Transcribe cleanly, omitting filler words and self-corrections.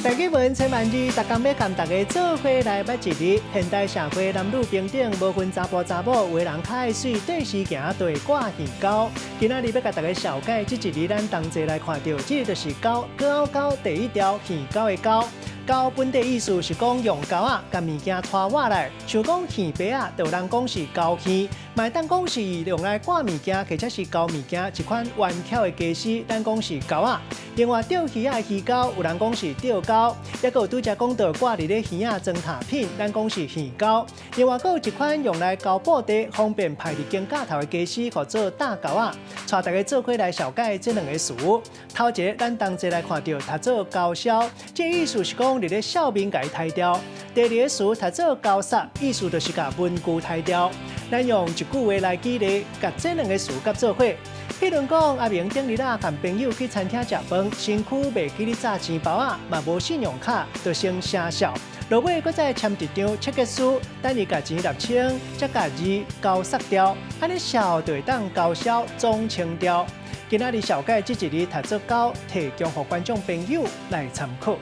大家问千万字，逐工要跟大家做伙来捌一日。现代社会男女平等，无分查甫查某，有的人较爱水，对时行对挂鱼钩。今仔日要甲大家小解，这一日咱同齐来看到，这个就是钩，钩钩第一条鱼钩的钩。钩本地意思是讲用钩啊，将物件拖瓦来，像讲鱼白啊，就有人讲是钩鱼，嘛当讲是用来挂物件，或者是钩物件一款弯翘的机丝，咱讲是钩啊。另外钓鱼啊鱼钩，有人讲是钓钩，也个有拄则讲到挂伫咧鱼啊装塔品，咱讲是鱼钩。另外，还有一款用来钩布袋，方便排入肩架头的机丝，叫做大钩啊。带大家做伙来小解这两个词。头一个，咱同齐来看到，读做钩梢，这意思是讲伫咧笑面甲伊抬掉。第二个词，读做钩煞，意思就是甲文具抬掉。咱用一句话来举例，甲这两个词夹做伙。譬如讲，阿明顶日啊，和朋友去餐厅食饭，身躯袂记咧炸钱包啊，嘛无信用卡，就先声笑。落尾搁再签一张切结书，等伊甲钱纳清，再甲字交杀掉，安尼笑就会当交销总清掉。今仔日小解这一日读做高，提供予观众朋友来参考。